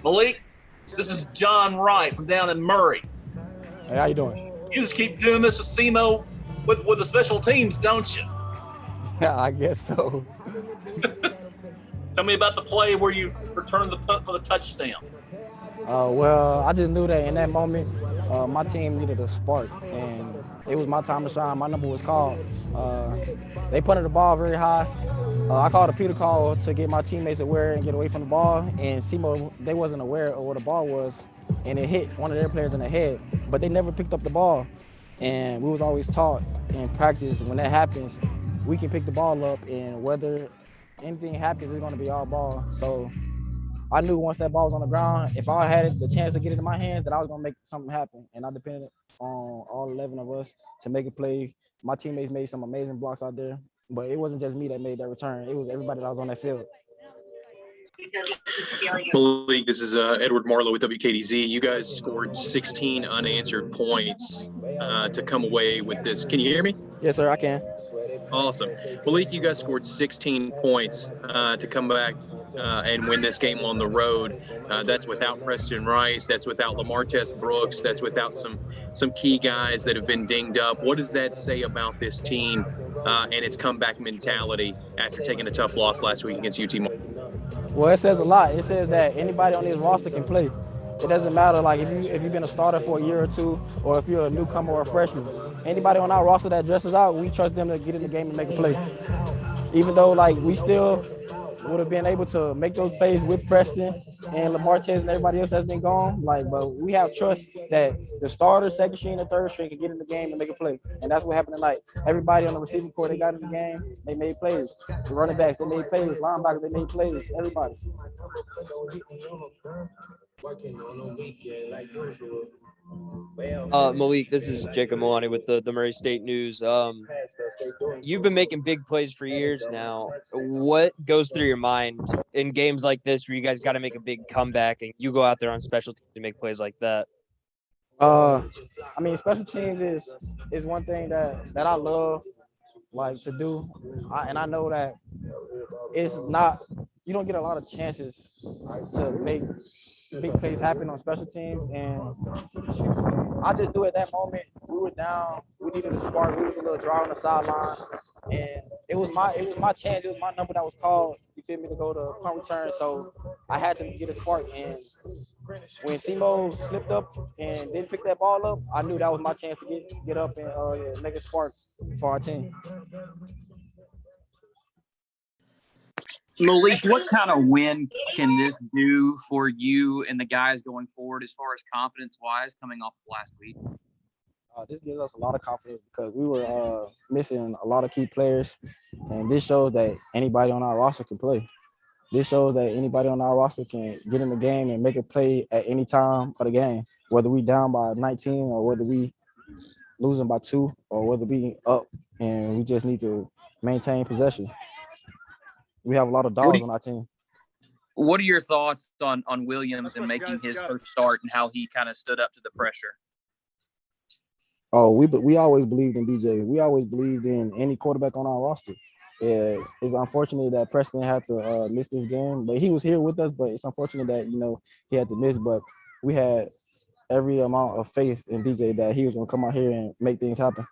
Malik, this is John Wright from down in Murray. Hey, how you doing? You just keep doing this SEMO with the special teams, don't you? Yeah, I guess so. Tell me about the play where you returned the punt for the touchdown. Well, I just knew that in that moment, my team needed a spark, and it was my time to shine. My number was called. They punted the ball very high. I called a Peter call to get my teammates aware and get away from the ball, and SEMO, they wasn't aware of where the ball was, and it hit one of their players in the head, but they never picked up the ball. And we was always taught in practice, when that happens, we can pick the ball up, and whether anything happens, it's going to be our ball. So I knew once that ball was on the ground, if I had the chance to get it in my hands, that I was going to make something happen. And I depended on all 11 of us to make a play. My teammates made some amazing blocks out there, but it wasn't just me that made that return. It was everybody that was on that field. Malik, this is Edward Marlowe with WKDZ. You guys scored 16 unanswered points to come away with this. Can you hear me? Yes, sir, I can. Awesome. Malik, you guys scored 16 points to come back and win this game on the road. That's without Preston Rice. That's without Lamartez Brooks. That's without some key guys that have been dinged up. What does that say about this team and its comeback mentality after taking a tough loss last week against UT Martin? Well, it says a lot. It says that anybody on this roster can play. It doesn't matter like if you've been a starter for a year or two, or if you're a newcomer or a freshman. Anybody on our roster that dresses out, we trust them to get in the game and make a play. Even though like we still would have been able to make those plays with Preston and Lamartez and everybody else that's been gone, but we have trust that the starter, second string, and third string can get in the game and make a play. And that's what happened tonight. Everybody on the receiving corps, they got in the game, they made plays. The running backs, they made plays. Linebackers, they made plays. Everybody. Malik, this is Jacob Milani with the Murray State News. You've been making big plays for years now. What goes through your mind in games like this where you guys got to make a big comeback and you go out there on special teams to make plays like that? I mean, special teams is one thing that I love to do, and I know that it's not. You don't get a lot of chances to make big plays happen on special teams, and I just knew at that moment we were down, we needed a spark, we was a little dry on the sideline, and it was my chance, it was my number that was called, you feel me, to go to punt return, so I had to get a spark, and when SEMO slipped up and didn't pick that ball up, I knew that was my chance to get up and make a spark for our team. Malik, what kind of win can this do for you and the guys going forward as far as confidence-wise coming off of last week? This gives us a lot of confidence because we were missing a lot of key players, and this shows that anybody on our roster can play. This shows that anybody on our roster can get in the game and make a play at any time of the game, whether we down by 19 or whether we losing by 2 or whether we up, and we just need to maintain possession. We have a lot of dogs on our team. What are your thoughts on Williams and making his first start and how he kind of stood up to the pressure? Oh, we always believed in DJ. We always believed in any quarterback on our roster. Yeah, it's unfortunate that Preston had to miss this game, but he was here with us. But it's unfortunate that he had to miss. But we had every amount of faith in DJ that he was going to come out here and make things happen.